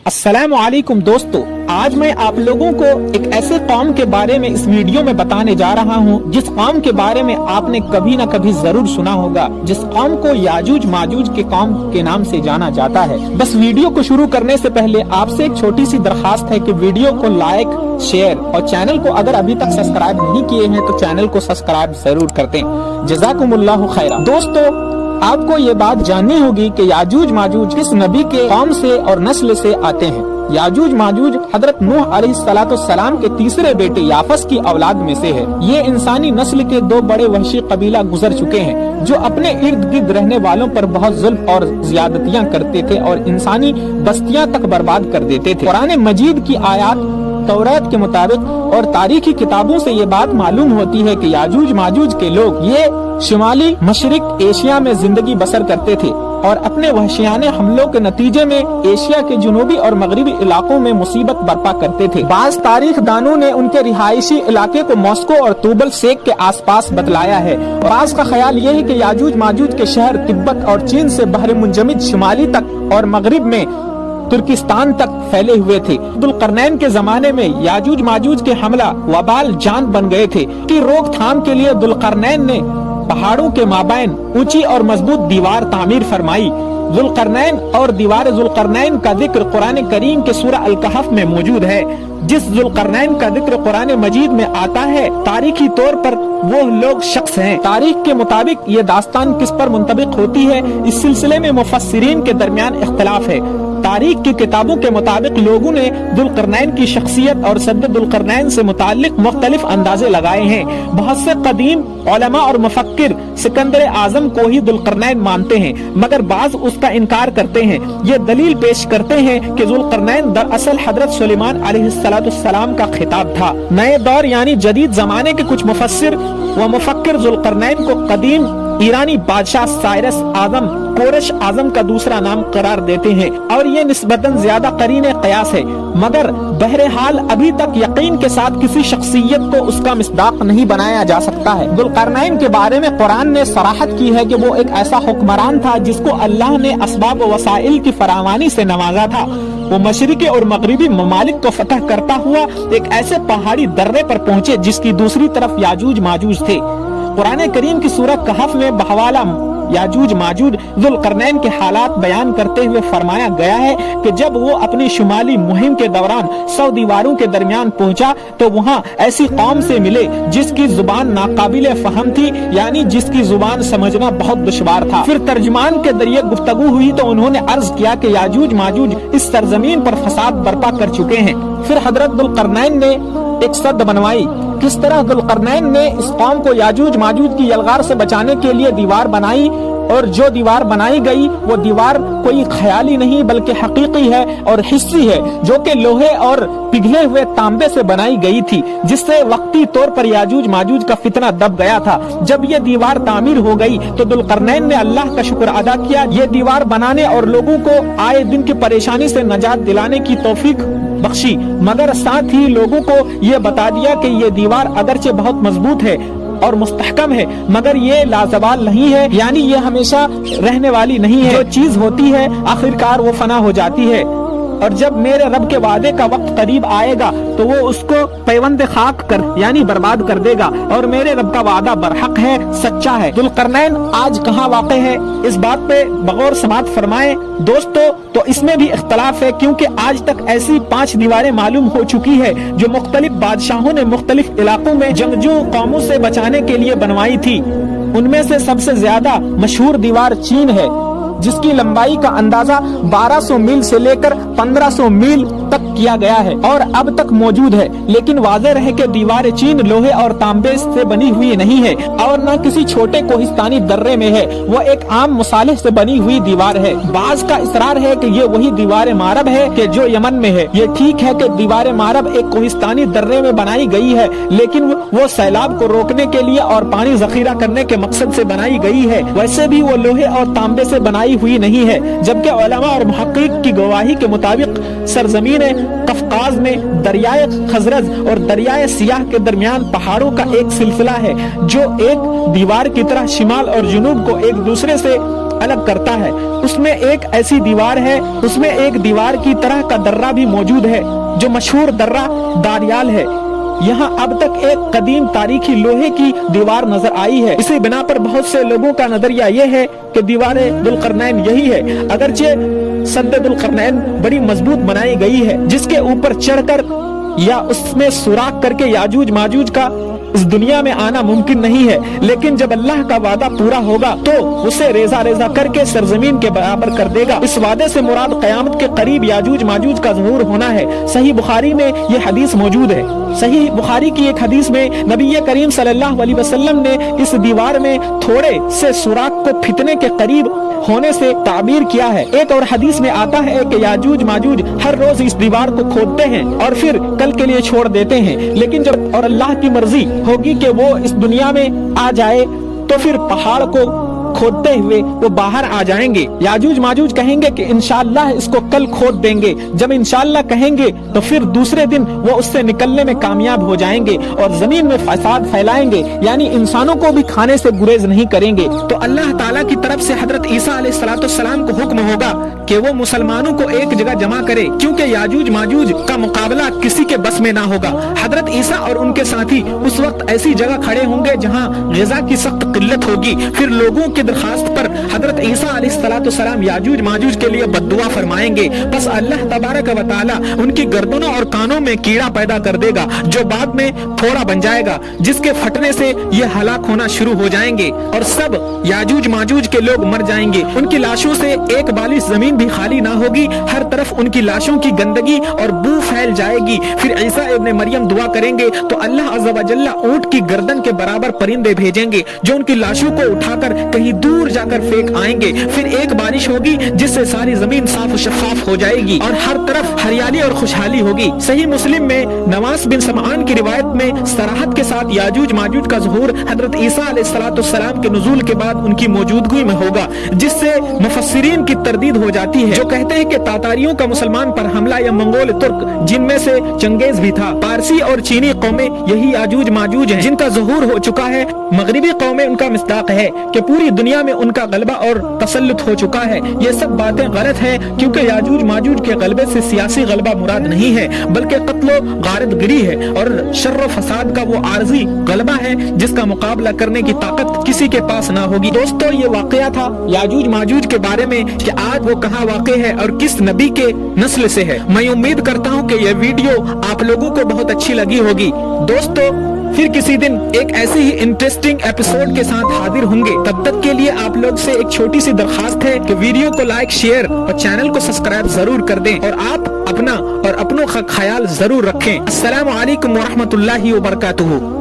अस्सलाम वालेकुम दोस्तों, आज मैं आप लोगों को एक ऐसे कौम के बारे में इस वीडियो में बताने जा रहा हूं जिस कौम के बारे में आपने कभी न कभी जरूर सुना होगा, जिस कौम को याजूज माजूज के कौम के नाम से जाना जाता है। बस वीडियो को शुरू करने से पहले आपसे एक छोटी सी दरखास्त है कि वीडियो को लाइक, शेयर और चैनल को अगर अभी तक सब्सक्राइब नहीं किए हैं तो चैनल को सब्सक्राइब जरूर कर दें। जज़ाकुमुल्लाहु खैरा। दोस्तों, आपको ये बात जाननी होगी कि याजूज माजूज किस नबी के कौम से और नस्ल से आते हैं। याजूज माजूज हजरत नूह अलैहिस्सलाम के तीसरे बेटे याफस की औलाद में से है। ये इंसानी नस्ल के दो बड़े वहशी कबीला गुजर चुके हैं जो अपने इर्द गिर्द रहने वालों पर बहुत जुल्म और ज्यादतियां करते थे और इंसानी बस्तियां तक बर्बाद कर देते थे। कुरान मजीद की आयत तौरात के मुताबिक और तारीखी किताबों से ये बात मालूम होती है कि याजूज माजूज के लोग ये शुमाली मशरिक एशिया में जिंदगी बसर करते थे और अपने वहशियाने हमलों के नतीजे में एशिया के जुनूबी और मगरबी इलाकों में मुसीबत बर्पा करते थे। बाज तारीख दानों ने उनके रिहायशी इलाके को मॉस्को और तूबल सेक के आसपास बतलाया है। बाज का ख्याल ये है कि याजूज माजूज के शहर तिब्बत और चीन से बहर मुंजमिद शुमाली तक और मगरिब में तुर्किस्तान तक फैले हुए थे। दुलकरनैन के जमाने में याजूज माजूज के हमला वबाल जान बन गए थे कि रोकथाम के लिए दुलकरनैन ने पहाड़ों के माबैन ऊंची और मजबूत दीवार तामीर फरमाई। जुल्करनैन और दीवार जुल्करनैन का जिक्र कुरान करीम के सूरह अल-कहफ में मौजूद है। जिस जुल्करनैन का जिक्र कुरान मजीद में आता है तारीखी तौर पर वो लोग शख्स हैं। तारीख के मुताबिक ये दास्तान किस पर मुंतबिक होती है, इस सिलसिले में मुफस्सिरीन के दरमियान इख्तिलाफ है। तारीख की किताबों के मुताबिक लोगों ने दुलकरनैन की शख्सियत और सद दुलकरनैन से मुतालिक मुख्तलिफ अंदाजे लगाए हैं। बहुत से कदीम उलमा और मुफक्किर सिकंदर आजम को ही दुलकरनैन मानते हैं, मगर बाज उसका इनकार करते हैं। ये दलील पेश करते हैं कि जुल्करनैन दरअसल हजरत सुलेमान अलैहिस्सलाम का खिताब था। नए दौर यानी जदीद जमाने के कुछ मुफस्सिर व मुफक्किर जुल्करनैन को कदीम ईरानी बादशाह साइरस आजम कोरश आजम का दूसरा नाम करार देते हैं और ये निस्बतन ज्यादा करीने कयास है, मगर बहरहाल अभी तक यकीन के साथ किसी शख्सियत को उसका मिस्दाक नहीं बनाया जा सकता है। दुलकरनैन के बारे में कुरान ने सराहत की है कि वो एक ऐसा हुक्मरान था जिसको अल्लाह ने असबाब व वसाइल की फरावानी से नवाजा था। वो मशरिकी और मगरिबी ममालिक को फतह करता हुआ एक ऐसे पहाड़ी दर्रे पर पहुंचे जिसकी दूसरी तरफ याजूज माजूज थे। कुरान करीम की सूरह कहफ में बहवाला याजूज माजूज जुल्करनैन के हालात बयान करते हुए फरमाया गया है कि जब वो अपनी शुमाली मुहिम के दौरान 100 दीवारों के दरमियान पहुंचा तो वहाँ ऐसी कौम से मिले जिसकी जुबान नाकाबिले फहम थी, यानी जिसकी जुबान समझना बहुत दुश्वार था। फिर तर्जुमान के जरिए गुफ्तगू हुई तो उन्होंने अर्ज किया कि याजूज माजूज इस सरजमीन पर फसाद बर्पा कर चुके हैं। फिर हजरत दुलकरनैन ने एक सद बनवाई। किस तरह दुलकरनैन ने इस कौम को याजूज माजूज की यलगार से बचाने के लिए दीवार बनाई, और जो दीवार बनाई गई वो दीवार कोई ख्याली नहीं बल्कि हकीकी है और हिस्सी है, जो कि लोहे और पिघले हुए तांबे से बनाई गई थी, जिससे वक्ती तौर पर याजूज माजूज का फितना दब गया था। जब ये दीवार तामीर हो गई तो दुलकरनैन ने अल्लाह का शुक्र अदा किया। ये दीवार बनाने और लोगों को आए दिन की परेशानी से नजात दिलाने की तौफीक बख्शी, मगर साथ ही लोगों को ये बता दिया कि ये दीवार अगरचे बहुत मजबूत है और मुस्तहकम है, मगर ये लाजवाल नहीं है, यानी ये हमेशा रहने वाली नहीं है। जो चीज होती है आखिरकार वो फना हो जाती है, और जब मेरे रब के वादे का वक्त करीब आएगा तो वो उसको पैवंद खाक कर यानी बर्बाद कर देगा, और मेरे रब का वादा बरहक है, सच्चा है। दुलकरनैन आज कहाँ वाक़ है, इस बात पे बगौर समात फरमाएं दोस्तों। तो इसमें भी इख्तलाफ है, क्योंकि आज तक ऐसी 5 दीवारें मालूम हो चुकी है जो मुख्तलिफ बादशाहों ने मुख्तलिफ इलाकों में जंगजू कौमों से बचाने के लिए बनवाई थी। उनमें से सबसे ज्यादा मशहूर दीवार चीन है, जिसकी लंबाई का अंदाजा 1200 मील से लेकर 1500 मील तक किया गया है और अब तक मौजूद है। लेकिन वाज़ेह है कि दीवार चीन लोहे और तांबे से बनी हुई नहीं है और न किसी छोटे कोहिस्तानी दर्रे में है, वो एक आम मुसालिह से बनी हुई दीवार है। बाज का इसरार है कि ये वही दीवार मारब है कि जो यमन में है। ये ठीक है कि दीवार मारब एक कोहिस्तानी दर्रे में बनाई गई है, लेकिन वो सैलाब को रोकने के लिए और पानी जखीरा करने के मकसद से बनाई गई है। वैसे भी वो लोहे और तांबे से बनाई हुई नहीं है, जबकि उलमा और मुहक्किक की गवाही के मुताबिक सरजमीन कफकाज में दरियाए खजरज और दरियाए सियाह के दरमियान पहाड़ों का एक सिलसिला है जो एक दीवार की तरह शिमाल और जुनूब को एक दूसरे से الگ کرتا ہے۔ اس میں ایک ایسی دیوار ہے، اس میں ایک دیوار کی طرح کا درہ بھی موجود ہے جو مشہور درہ داریال ہے۔ یہاں اب تک ایک قدیم تاریخی لوہے کی دیوار نظر آئی ہے۔ اسی بنا پر بہت سے لوگوں کا نظریہ یہ ہے کہ دیوار ذوالقرنین یہی ہے، اگرچہ سد ذوالقرنین بڑی مضبوط بنائی گئی ہے جس کے اوپر چڑھ کر یا اس میں سوراخ کر کے یاجوج ماجوج کا اس دنیا میں آنا ممکن نہیں ہے، لیکن جب اللہ کا وعدہ پورا ہوگا تو اسے ریزہ ریزہ کر کے سرزمین کے برابر کر دے گا۔ اس وعدے سے مراد قیامت کے قریب یاجوج ماجوج کا ظہور ہونا ہے۔ صحیح بخاری میں یہ حدیث موجود ہے۔ صحیح بخاری کی ایک حدیث میں نبی کریم صلی اللہ علیہ وسلم نے اس دیوار میں تھوڑے سے سوراخ کو فتنے کے قریب ہونے سے تعبیر کیا ہے۔ ایک اور حدیث میں آتا ہے کہ یاجوج ماجوج ہر روز اس دیوار کو کھودتے ہیں اور پھر کل کے لیے چھوڑ دیتے ہیں، لیکن جب اور اللہ کی مرضی ہوگی کہ وہ اس دنیا میں آ جائے تو پھر پہاڑ کو کھودتے ہوئے وہ باہر آ جائیں گے۔ یاجوج ماجوج کہیں گے کہ انشاءاللہ اس کو کل کھود دیں گے، جب انشاءاللہ کہیں گے تو پھر دوسرے دن وہ اس سے نکلنے میں کامیاب ہو جائیں گے اور زمین میں فساد پھیلائیں گے، یعنی انسانوں کو بھی کھانے سے گریز نہیں کریں گے۔ تو اللہ تعالیٰ کی طرف سے حضرت عیسیٰ علیہ السلام کو حکم ہوگا کہ وہ مسلمانوں کو ایک جگہ جمع کرے، کیونکہ یاجوج ماجوج کا مقابلہ کسی کے بس میں نہ ہوگا۔ حضرت عیسیٰ اور ان کے ساتھی اس وقت ایسی جگہ کھڑے ہوں گے جہاں غذا کی سخت قلت ہوگی۔ پھر لوگوں کی درخواست پر حضرت عیسیٰ علیہ السلام یاجوج ماجوج کے لیے بددعا فرمائیں گے، بس اللہ تبارک و تعالی ان کی گردنوں اور کانوں میں کیڑا پیدا کر دے گا جو بعد میں پھوڑا بن جائے گا، جس کے پھٹنے سے یہ ہلاک ہونا شروع ہو جائیں گے اور سب یاجوج ماجوج کے لوگ مر جائیں گے۔ ان کی لاشوں سے ایک بالش زمین بھی خالی نہ ہوگی، ہر طرف ان کی لاشوں کی گندگی اور بو پھیل جائے گی۔ پھر عیسیٰ ابن مریم دعا کریں گے تو اللہ عز و جل اونٹ کی گردن کے برابر پرندے بھیجیں گے جو ان کی لاشوں کو اٹھا کر کہیں دور جا کر پھینک آئیں گے۔ پھر ایک بارش ہوگی جس سے ساری زمین صاف و شفاف ہو جائے گی اور ہر طرف ہریالی اور خوشحالی ہوگی۔ صحیح مسلم میں نواس بن سمعان کی روایت میں صراحت کے ساتھ یاجوج ماجوج کا ظہور حضرت عیسیٰ علیہ السلام کے نزول کے بعد ان کی موجودگی میں ہوگا، جس سے مفسرین کی تردید ہو جاتی ہے جو کہتے ہیں کہ تاتاریوں کا مسلمان پر حملہ یا منگول ترک جن میں سے چنگیز بھی تھا، پارسی اور چینی قومیں یہی یاجوج ماجوج ہیں جن کا ظہور ہو چکا ہے۔ مغربی قومیں ان کا مصداق ہے کہ پوری دنیا میں ان کا غلبہ اور تسلط ہو چکا ہے۔ یہ سب باتیں غلط ہیں کیونکہ یاجوج ماجوج کے غلبے سے سیاسی غلبہ مراد نہیں ہے بلکہ قتل و غارت گری ہے اور شر و فساد کا وہ عارضی غلبہ ہے جس کا مقابلہ کرنے کی طاقت کسی کے پاس نہ ہوگی۔ دوستو، یہ واقعہ تھا یاجوج ماجوج کے بارے میں کہ آج وہ کہاں واقع ہے اور کس نبی کے نسل سے ہے۔ میں امید کرتا ہوں کہ یہ ویڈیو آپ لوگوں کو بہت اچھی لگی ہوگی۔ دوستو، پھر کسی دن ایک ایسی ہی انٹرسٹنگ ایپیسوڈ کے ساتھ حاضر ہوں گے۔ تب تک کے لیے آپ لوگ سے ایک چھوٹی سی درخواست ہے کہ ویڈیو کو لائک، شیئر اور چینل کو سبسکرائب ضرور کر دیں اور آپ اپنا اور اپنوں کا خیال ضرور رکھیں۔ السلام علیکم ورحمۃ اللہ وبرکاتہ۔